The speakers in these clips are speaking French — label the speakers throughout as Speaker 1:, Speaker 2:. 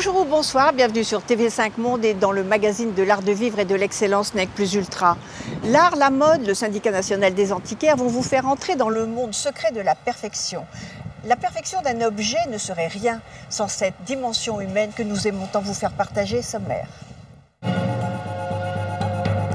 Speaker 1: Bonjour ou bonsoir, bienvenue sur TV5 Monde et dans le magazine de l'art de vivre et de l'excellence NEC Plus Ultra. L'art, la mode, le syndicat national des antiquaires vont vous faire entrer dans le monde secret de la perfection. La perfection d'un objet ne serait rien sans cette dimension humaine que nous aimons tant vous faire partager, sommaire.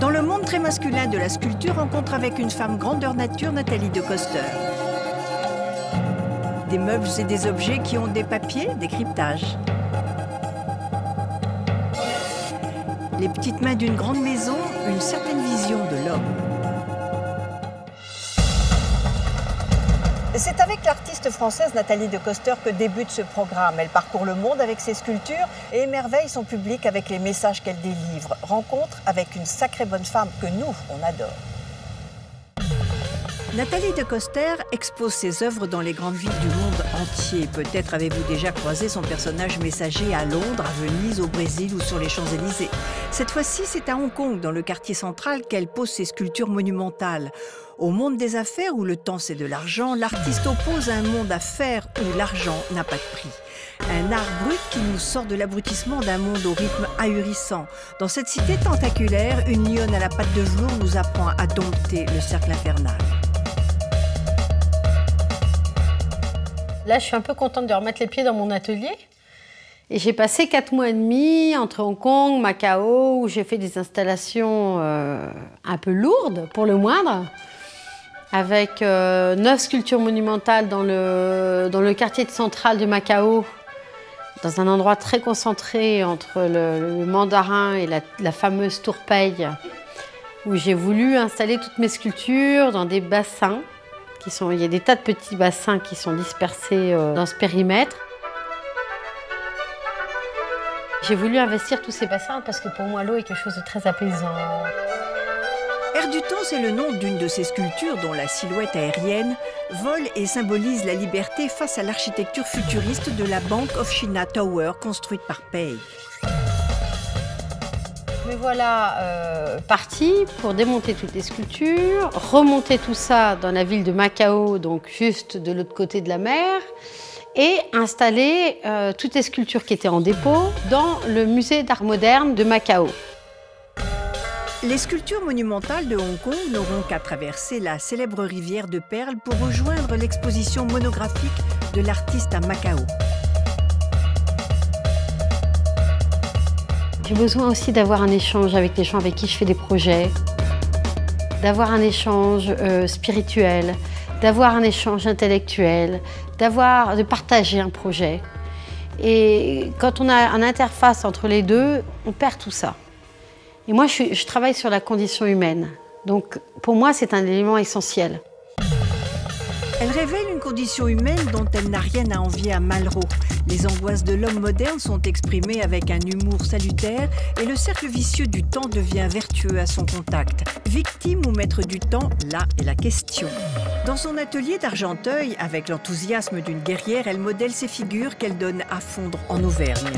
Speaker 1: Dans le monde très masculin de la sculpture, rencontre avec une femme grandeur nature, Nathalie de Coster. Des meubles et des objets qui ont des papiers, des cryptages. Les petites mains d'une grande maison, une certaine vision de l'homme. C'est avec l'artiste française Nathalie de Coster que débute ce programme. Elle parcourt le monde avec ses sculptures et émerveille son public avec les messages qu'elle délivre. Rencontre avec une sacrée bonne femme que nous, on adore. Nathalie de Coster expose ses œuvres dans les grandes villes du monde entier. Peut-être avez-vous déjà croisé son personnage messager à Londres, à Venise, au Brésil ou sur les Champs-Élysées. Cette fois-ci, c'est à Hong Kong, dans le quartier central, qu'elle pose ses sculptures monumentales. Au monde des affaires, où le temps c'est de l'argent, l'artiste oppose un monde à faire où l'argent n'a pas de prix. Un art brut qui nous sort de l'abrutissement d'un monde au rythme ahurissant. Dans cette cité tentaculaire, une lionne à la patte de velours nous apprend à dompter le cercle infernal.
Speaker 2: Là, je suis un peu contente de remettre les pieds dans mon atelier. Et j'ai passé 4 mois et demi entre Hong Kong, Macao, où j'ai fait des installations un peu lourdes, pour le moindre, avec 9 sculptures monumentales dans le quartier central de Macao, dans un endroit très concentré entre le mandarin et la fameuse tour Peille, où j'ai voulu installer toutes mes sculptures dans des bassins. Il y a des tas de petits bassins qui sont dispersés dans ce périmètre. J'ai voulu investir tous ces bassins parce que pour moi, l'eau est quelque chose de très apaisant.
Speaker 1: Air du temps, c'est le nom d'une de ces sculptures dont la silhouette aérienne vole et symbolise la liberté face à l'architecture futuriste de la Bank of China Tower construite par Pei.
Speaker 2: Me voilà partie pour démonter toutes les sculptures, remonter tout ça dans la ville de Macao, donc juste de l'autre côté de la mer, et installer toutes les sculptures qui étaient en dépôt dans le musée d'art moderne de Macao.
Speaker 1: Les sculptures monumentales de Hong Kong n'auront qu'à traverser la célèbre rivière de Perles pour rejoindre l'exposition monographique de l'artiste à Macao.
Speaker 2: J'ai besoin aussi d'avoir un échange avec les gens avec qui je fais des projets, d'avoir un échange spirituel, d'avoir un échange intellectuel, de partager un projet. Et quand on a une interface entre les deux, on perd tout ça. Et moi, je travaille sur la condition humaine. Donc, pour moi, c'est un élément essentiel.
Speaker 1: Elle révèle une condition humaine dont elle n'a rien à envier à Malraux. Les angoisses de l'homme moderne sont exprimées avec un humour salutaire et le cercle vicieux du temps devient vertueux à son contact. Victime ou maître du temps, là est la question. Dans son atelier d'Argenteuil, avec l'enthousiasme d'une guerrière, elle modèle ses figures qu'elle donne à fondre en Auvergne.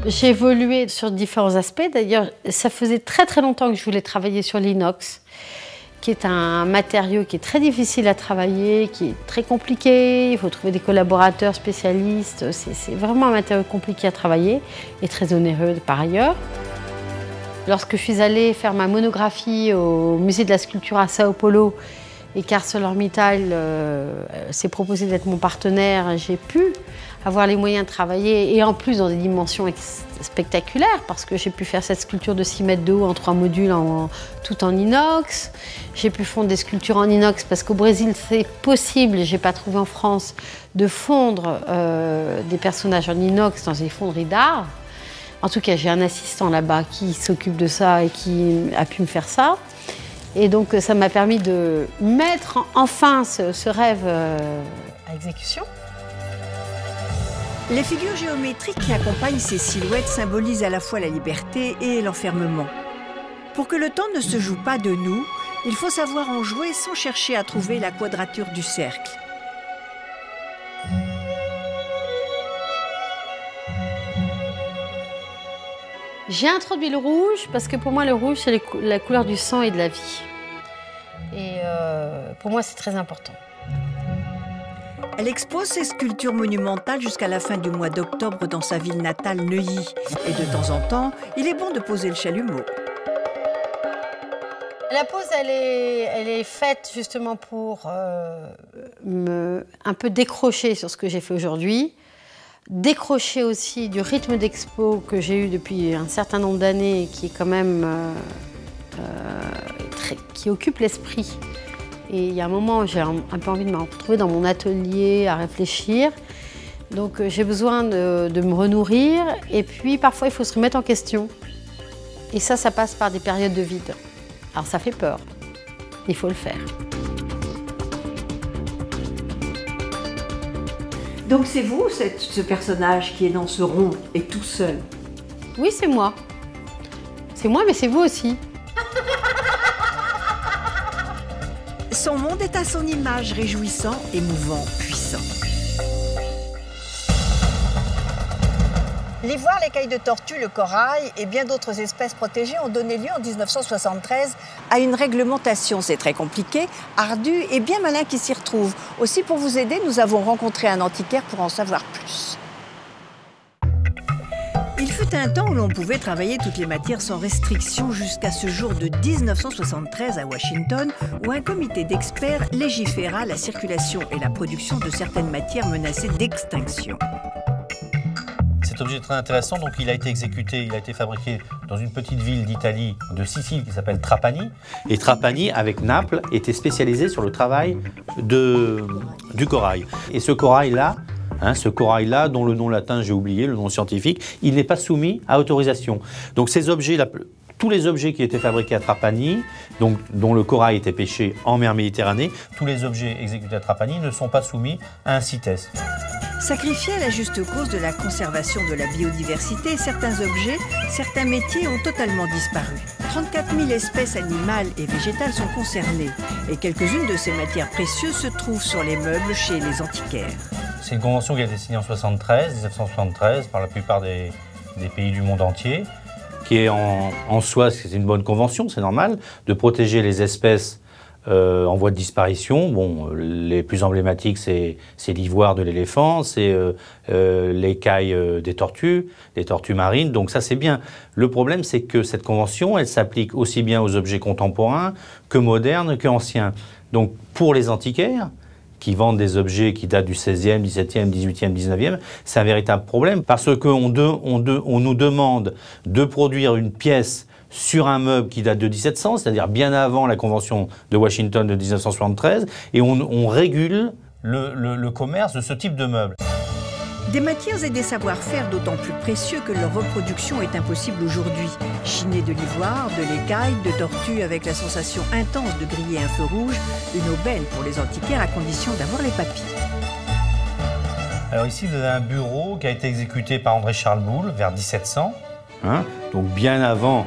Speaker 2: J'ai évolué sur différents aspects. D'ailleurs, ça faisait très très longtemps que je voulais travailler sur l'inox, qui est un matériau qui est très difficile à travailler, qui est très compliqué. Il faut trouver des collaborateurs spécialistes. C'est vraiment un matériau compliqué à travailler et très onéreux par ailleurs. Lorsque je suis allée faire ma monographie au musée de la sculpture à Sao Paulo et qu'ArcelorMittal s'est proposé d'être mon partenaire, j'ai pu avoir les moyens de travailler et en plus dans des dimensions spectaculaires parce que j'ai pu faire cette sculpture de 6 mètres de haut en 3 modules tout en inox. J'ai pu fondre des sculptures en inox parce qu'au Brésil c'est possible, j'ai pas trouvé en France, de fondre des personnages en inox dans des fonderies d'art. En tout cas, j'ai un assistant là-bas qui s'occupe de ça et qui a pu me faire ça. Et donc ça m'a permis de mettre enfin ce rêve à exécution.
Speaker 1: Les figures géométriques qui accompagnent ces silhouettes symbolisent à la fois la liberté et l'enfermement. Pour que le temps ne se joue pas de nous, il faut savoir en jouer sans chercher à trouver la quadrature du cercle.
Speaker 2: J'ai introduit le rouge parce que pour moi le rouge c'est la couleur du sang et de la vie. Et pour moi c'est très important.
Speaker 1: Elle expose ses sculptures monumentales jusqu'à la fin du mois d'octobre dans sa ville natale Neuilly. Et de temps en temps, il est bon de poser le chalumeau.
Speaker 2: La pose, elle est faite justement pour un peu décrocher sur ce que j'ai fait aujourd'hui, décrocher aussi du rythme d'expo que j'ai eu depuis un certain nombre d'années, qui est quand même qui occupe l'esprit. Et il y a un moment où j'ai un peu envie de me retrouver dans mon atelier à réfléchir. Donc j'ai besoin de me renourrir. Et puis parfois il faut se remettre en question. Et ça passe par des périodes de vide. Alors ça fait peur. Il faut le faire.
Speaker 1: Donc c'est vous, ce personnage qui est dans ce rond et tout seul?
Speaker 2: Oui, c'est moi. C'est moi, mais c'est vous aussi.
Speaker 1: Son monde est à son image, réjouissant, émouvant, puissant. L'ivoire, l'écaille de tortue, le corail et bien d'autres espèces protégées ont donné lieu en 1973 à une réglementation. C'est très compliqué, ardu et bien malin qui s'y retrouve. Aussi, pour vous aider, nous avons rencontré un antiquaire pour en savoir plus. Il fut un temps où l'on pouvait travailler toutes les matières sans restriction jusqu'à ce jour de 1973 à Washington, où un comité d'experts légiféra la circulation et la production de certaines matières menacées d'extinction.
Speaker 3: Cet objet est très intéressant, donc il a été exécuté, il a été fabriqué dans une petite ville d'Italie, de Sicile, qui s'appelle Trapani. Et Trapani, avec Naples, était spécialisé sur le travail du corail. Et ce corail-là, dont le nom latin j'ai oublié, le nom scientifique, il n'est pas soumis à autorisation. Donc ces objets, tous les objets qui étaient fabriqués à Trapani, donc, dont le corail était pêché en mer Méditerranée, tous les objets exécutés à Trapani ne sont pas soumis à un CITES.
Speaker 1: Sacrifiés à la juste cause de la conservation de la biodiversité, certains objets, certains métiers ont totalement disparu. 34 000 espèces animales et végétales sont concernées et quelques-unes de ces matières précieuses se trouvent sur les meubles chez les antiquaires.
Speaker 3: C'est une convention qui a été signée en 1973 par la plupart des pays du monde entier, qui est en soi, c'est une bonne convention, c'est normal, de protéger les espèces en voie de disparition. Bon, les plus emblématiques, c'est l'ivoire de l'éléphant, c'est l'écaille des tortues marines, donc ça c'est bien. Le problème, c'est que cette convention, elle s'applique aussi bien aux objets contemporains que modernes, que anciens. Donc pour les antiquaires, qui vendent des objets qui datent du 16e, 17e, 18e, 19e, c'est un véritable problème parce qu'on nous demande de produire une pièce sur un meuble qui date de 1700, c'est-à-dire bien avant la Convention de Washington de 1973, et on régule le commerce de ce type de meubles.
Speaker 1: Des matières et des savoir-faire d'autant plus précieux que leur reproduction est impossible aujourd'hui. Chiner de l'ivoire, de l'écaille, de tortue avec la sensation intense de griller un feu rouge, une aubaine pour les antiquaires à condition d'avoir les papiers.
Speaker 3: Alors ici, vous avez un bureau qui a été exécuté par André-Charles Boulle vers 1700, donc bien avant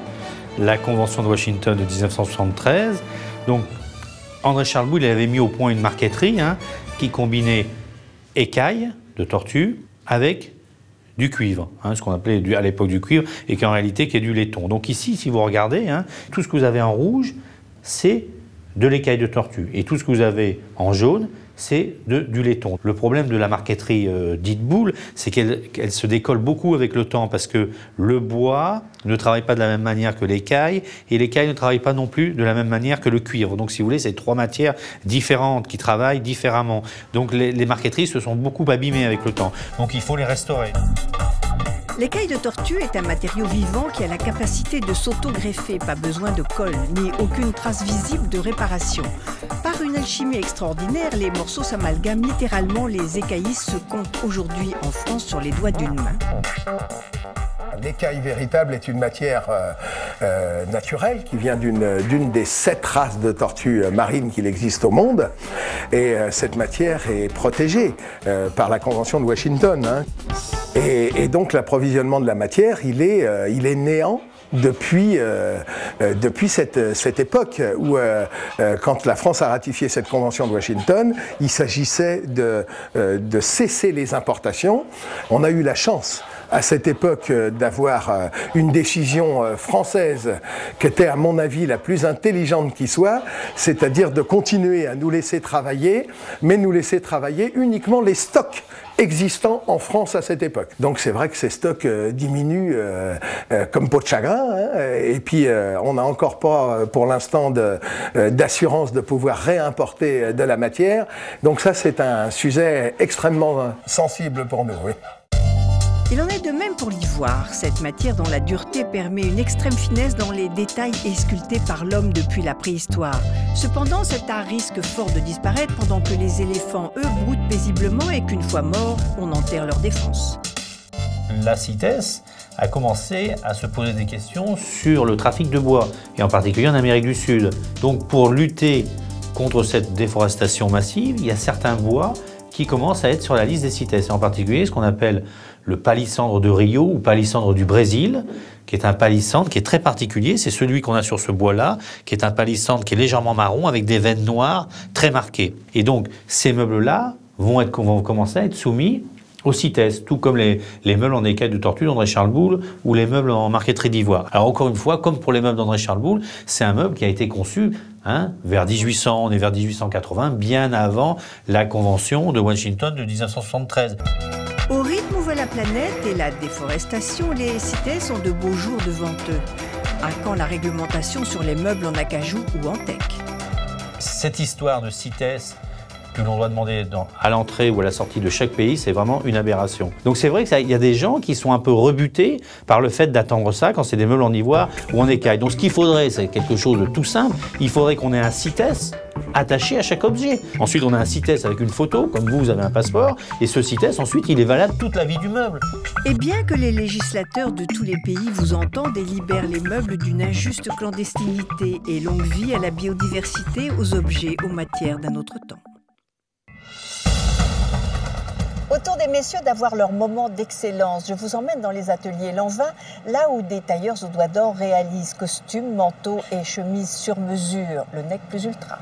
Speaker 3: la Convention de Washington de 1973. Donc André-Charles Boulle avait mis au point une marqueterie qui combinait écailles de tortue avec du cuivre, ce qu'on appelait à l'époque du cuivre, et qui en réalité qui est du laiton. Donc ici, si vous regardez, tout ce que vous avez en rouge, c'est de l'écaille de tortue. Et tout ce que vous avez en jaune, c'est du laiton. Le problème de la marqueterie dite Boulle, c'est qu'elle se décolle beaucoup avec le temps, parce que le bois ne travaille pas de la même manière que l'écaille, et l'écaille ne travaille pas non plus de la même manière que le cuivre. Donc si vous voulez, c'est trois matières différentes qui travaillent différemment. Donc les marqueteries se sont beaucoup abîmées avec le temps. Donc il faut les restaurer.
Speaker 1: L'écaille de tortue est un matériau vivant qui a la capacité de s'auto-greffer, pas besoin de colle, ni aucune trace visible de réparation. Par une alchimie extraordinaire, les morceaux s'amalgament littéralement, les écaillistes se comptent aujourd'hui en France sur les doigts d'une main.
Speaker 4: L'écaille véritable est une matière naturelle qui vient d'une des 7 races de tortues marines qu'il existe au monde. Et cette matière est protégée par la Convention de Washington. Et donc l'approvisionnement de la matière, il est néant depuis cette époque où, quand la France a ratifié cette Convention de Washington, il s'agissait de cesser les importations. On a eu la chance à cette époque d'avoir une décision française qui était à mon avis la plus intelligente qui soit, c'est-à-dire de continuer à nous laisser travailler, mais nous laisser travailler uniquement les stocks existants en France à cette époque. Donc c'est vrai que ces stocks diminuent comme peau de chagrin, hein, et puis on n'a encore pas pour l'instant d'assurance de pouvoir réimporter de la matière. Donc ça c'est un sujet extrêmement sensible pour nous. Oui.
Speaker 1: Il en est de même pour l'ivoire, cette matière dont la dureté permet une extrême finesse dans les détails sculptés par l'homme depuis la préhistoire. Cependant, cet art risque fort de disparaître pendant que les éléphants, eux, broutent paisiblement et qu'une fois morts, on enterre leur défense.
Speaker 3: La CITES a commencé à se poser des questions sur le trafic de bois, et en particulier en Amérique du Sud. Donc pour lutter contre cette déforestation massive, il y a certains bois qui commencent à être sur la liste des CITES, et en particulier ce qu'on appelle le palissandre de Rio ou palissandre du Brésil, qui est un palissandre qui est très particulier. C'est celui qu'on a sur ce bois-là, qui est un palissandre qui est légèrement marron avec des veines noires très marquées. Et donc, ces meubles-là vont commencer à être soumis aux CITES, tout comme les meubles en écaille de tortue d'André Charles Boulle ou les meubles en marqueterie d'ivoire. Alors encore une fois, comme pour les meubles d'André Charles Boulle, c'est un meuble qui a été conçu vers 1800, on est vers 1880, bien avant la Convention de Washington de 1973.
Speaker 1: Au rythme où va la planète et la déforestation, les CITES ont de beaux jours devant eux. À quand la réglementation sur les meubles en acajou ou en teck?
Speaker 3: Cette histoire de CITES que l'on doit demander à l'entrée ou à la sortie de chaque pays, c'est vraiment une aberration. Donc c'est vrai qu'il y a des gens qui sont un peu rebutés par le fait d'attendre ça quand c'est des meubles en ivoire ou en écaille. Donc ce qu'il faudrait, c'est quelque chose de tout simple. Il faudrait qu'on ait un CITES attaché à chaque objet. Ensuite, on a un CITES avec une photo, comme vous avez un passeport, et ce CITES, ensuite, il est valable toute la vie du meuble.
Speaker 1: Et bien que les législateurs de tous les pays vous entendent et libèrent les meubles d'une injuste clandestinité et longue vie à la biodiversité, aux objets, aux matières d'un autre temps.
Speaker 5: Au tour des messieurs d'avoir leur moment d'excellence, je vous emmène dans les ateliers Lanvin, là où des tailleurs aux doigts d'or réalisent costumes, manteaux et chemises sur mesure, le nec plus ultra.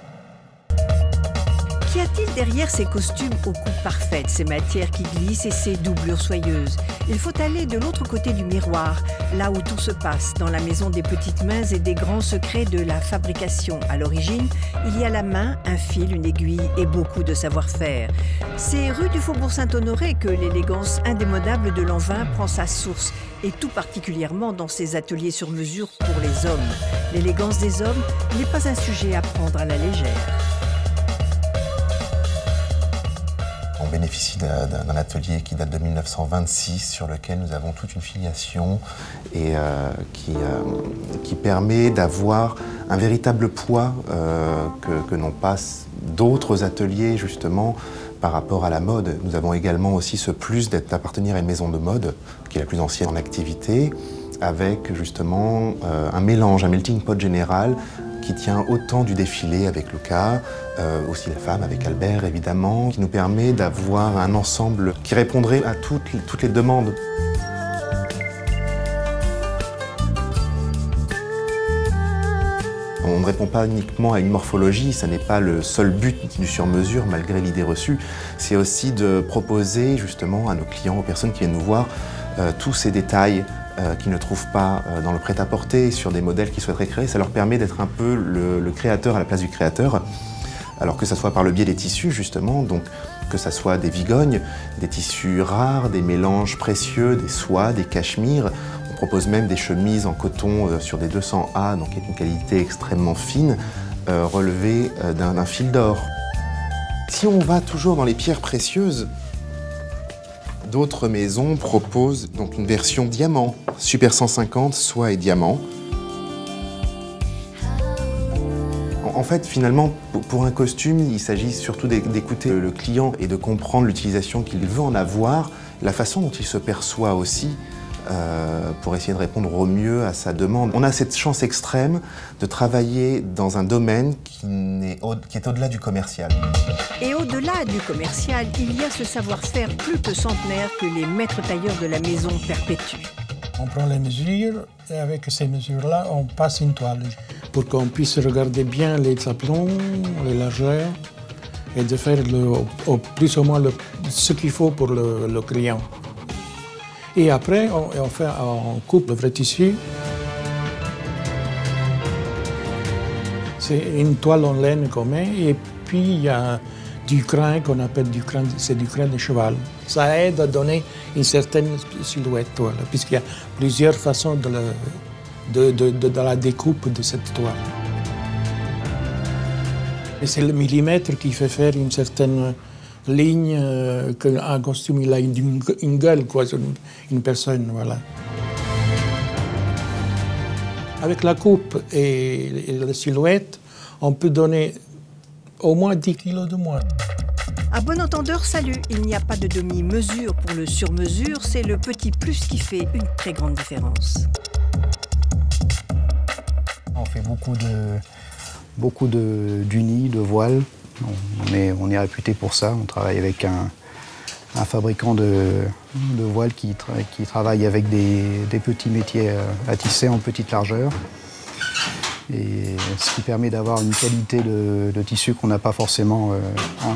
Speaker 1: Qu'y a-t-il derrière ces costumes aux coupes parfaites, ces matières qui glissent et ces doublures soyeuses? Il faut aller de l'autre côté du miroir, là où tout se passe, dans la maison des petites mains et des grands secrets de la fabrication. À l'origine, il y a la main, un fil, une aiguille et beaucoup de savoir-faire. C'est rue du Faubourg Saint-Honoré que l'élégance indémodable de Lanvin prend sa source, et tout particulièrement dans ces ateliers sur mesure pour les hommes. L'élégance des hommes n'est pas un sujet à prendre à la légère.
Speaker 6: On bénéficie d'un atelier qui date de 1926, sur lequel nous avons toute une filiation et qui permet d'avoir un véritable poids que n'ont pas d'autres ateliers, justement, par rapport à la mode. Nous avons également aussi ce plus d'appartenir à une maison de mode, qui est la plus ancienne en activité, avec justement un mélange, un melting pot général, qui tient autant du défilé avec Luca, aussi la femme avec Albert évidemment, qui nous permet d'avoir un ensemble qui répondrait à toutes les demandes. On ne répond pas uniquement à une morphologie, ça n'est pas le seul but du sur-mesure malgré l'idée reçue, c'est aussi de proposer justement à nos clients, aux personnes qui viennent nous voir, tous ces détails qu'ils ne trouvent pas dans le prêt-à-porter, sur des modèles qu'ils souhaiteraient créer. Ça leur permet d'être un peu le créateur à la place du créateur. Alors que ça soit par le biais des tissus, justement, donc que ça soit des vigognes, des tissus rares, des mélanges précieux, des soies, des cachemires. On propose même des chemises en coton sur des 200A, donc qui est une qualité extrêmement fine, relevée d'un fil d'or. Si on va toujours dans les pierres précieuses, d'autres maisons proposent donc une version diamant, Super 150, soie et diamant. En fait, finalement, pour un costume, il s'agit surtout d'écouter le client et de comprendre l'utilisation qu'il veut en avoir, la façon dont il se perçoit aussi, pour essayer de répondre au mieux à sa demande. On a cette chance extrême de travailler dans un domaine qui est au-delà du commercial.
Speaker 1: Et au-delà du commercial, il y a ce savoir-faire plus que centenaire que les maîtres tailleurs de la maison perpétuent.
Speaker 7: On prend les mesures et avec ces mesures-là, on passe une toile pour qu'on puisse regarder bien les aplomb, les largeurs et de faire au plus ou moins ce qu'il faut pour le client. Et après, on coupe le vrai tissu. C'est une toile en laine qu'on met, et puis il y a du crin qu'on appelle du crin de cheval. Ça aide à donner une certaine silhouette, voilà, puisqu'il y a plusieurs façons de la découpe de cette toile. Et c'est le millimètre qui fait faire une certaine ligne, qu'un costume il a une gueule, quoi, une personne, voilà. Avec la coupe et la silhouette, on peut donner au moins 10 kilos de moins.
Speaker 1: À bon entendeur, salut, il n'y a pas de demi-mesure pour le sur-mesure, c'est le petit plus qui fait une très grande différence.
Speaker 8: On fait beaucoup d'unis, de voiles. On est réputé pour ça. On travaille avec un fabricant de voiles qui travaille avec des petits métiers à tisser en petite largeur. Et ce qui permet d'avoir une qualité de tissu qu'on n'a pas forcément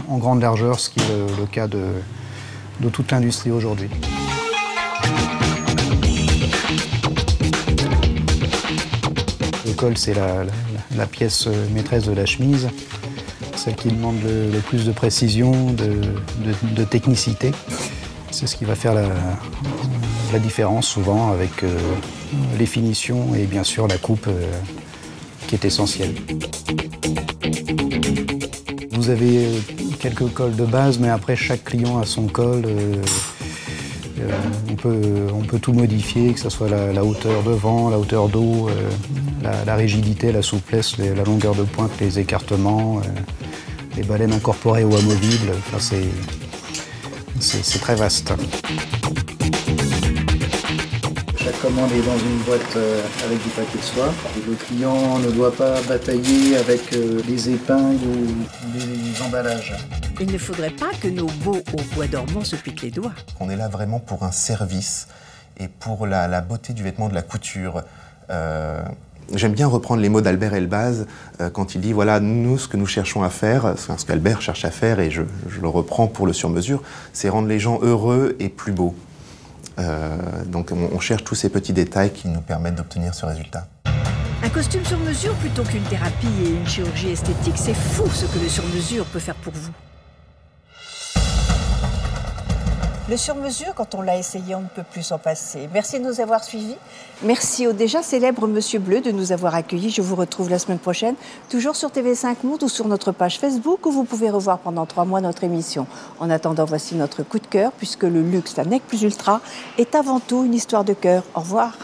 Speaker 8: en grande largeur, ce qui est le cas de toute l'industrie aujourd'hui. Le col, c'est la pièce maîtresse de la chemise, celle qui demande le plus de précision, de technicité. C'est ce qui va faire la différence souvent avec les finitions et bien sûr la coupe qui est essentielle. Vous avez quelques cols de base, mais après chaque client a son col. On peut tout modifier, que ce soit la hauteur de vent, la hauteur d'eau, la rigidité, la souplesse, la longueur de pointe, les écartements, les baleines incorporées ou amovibles. Enfin, c'est très vaste. Chaque commande est dans une boîte avec du papier de soie. Et le client ne doit pas batailler avec les épingles ou les emballages.
Speaker 1: Il ne faudrait pas que nos beaux au bois dormant se piquent les doigts.
Speaker 6: On est là vraiment pour un service et pour la beauté du vêtement, de la couture. J'aime bien reprendre les mots d'Albert Elbaz quand il dit, voilà, nous, ce que nous cherchons à faire, ce qu'Albert cherche à faire, et je le reprends pour le sur-mesure, c'est rendre les gens heureux et plus beaux. Donc on cherche tous ces petits détails qui nous permettent d'obtenir ce résultat.
Speaker 1: Un costume sur mesure plutôt qu'une thérapie et une chirurgie esthétique, c'est fou ce que le sur-mesure peut faire pour vous.
Speaker 5: Le sur-mesure, quand on l'a essayé, on ne peut plus s'en passer. Merci de nous avoir suivis. Merci au déjà célèbre Monsieur Bleu de nous avoir accueillis. Je vous retrouve la semaine prochaine, toujours sur TV5 Monde ou sur notre page Facebook, où vous pouvez revoir pendant 3 mois notre émission. En attendant, voici notre coup de cœur, puisque le luxe, la Nec Plus Ultra, est avant tout une histoire de cœur. Au revoir.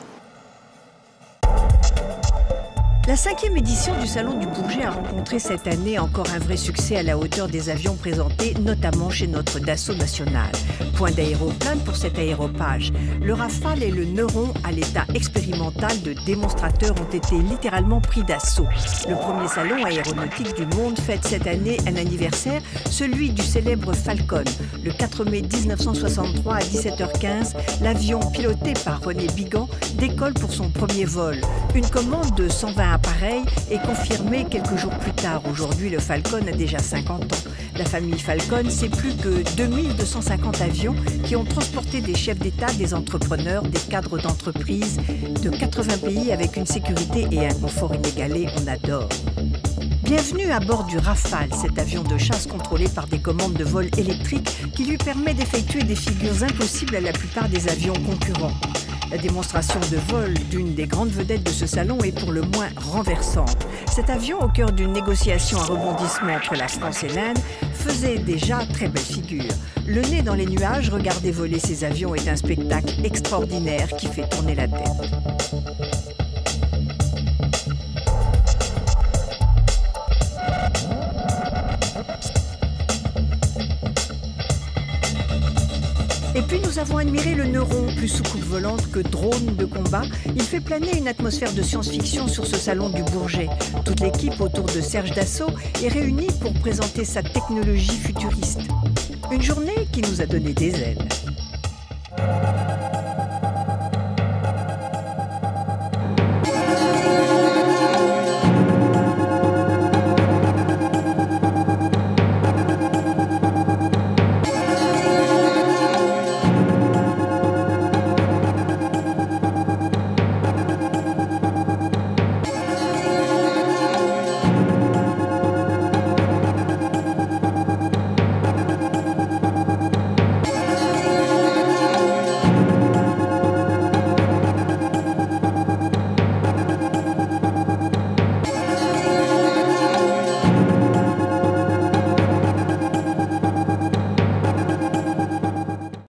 Speaker 1: La 5e édition du Salon du Bourget a rencontré cette année encore un vrai succès à la hauteur des avions présentés, notamment chez notre Dassault national. Point d'aéroplane pour cet aéropage. Le Rafale et le Neuron, à l'état expérimental de démonstrateurs, ont été littéralement pris d'assaut. Le premier salon aéronautique du monde fête cette année un anniversaire, celui du célèbre Falcon. Le 4 mai 1963 à 17h15, l'avion piloté par René Bigan décolle pour son premier vol. Une commande de 120 appareil est confirmé quelques jours plus tard. Aujourd'hui, le Falcon a déjà 50 ans. La famille Falcon, c'est plus que 2250 avions qui ont transporté des chefs d'État, des entrepreneurs, des cadres d'entreprise de 80 pays avec une sécurité et un confort inégalés. On adore. Bienvenue à bord du Rafale, cet avion de chasse contrôlé par des commandes de vol électriques qui lui permet d'effectuer des figures impossibles à la plupart des avions concurrents. La démonstration de vol d'une des grandes vedettes de ce salon est pour le moins renversante. Cet avion, au cœur d'une négociation à rebondissement entre la France et l'Inde, faisait déjà très belle figure. Le nez dans les nuages, regarder voler ces avions est un spectacle extraordinaire qui fait tourner la tête. Et puis nous avons admiré le Neuron, plus soucoupe volante que drone de combat. Il fait planer une atmosphère de science-fiction sur ce salon du Bourget. Toute l'équipe autour de Serge Dassault est réunie pour présenter sa technologie futuriste. Une journée qui nous a donné des ailes.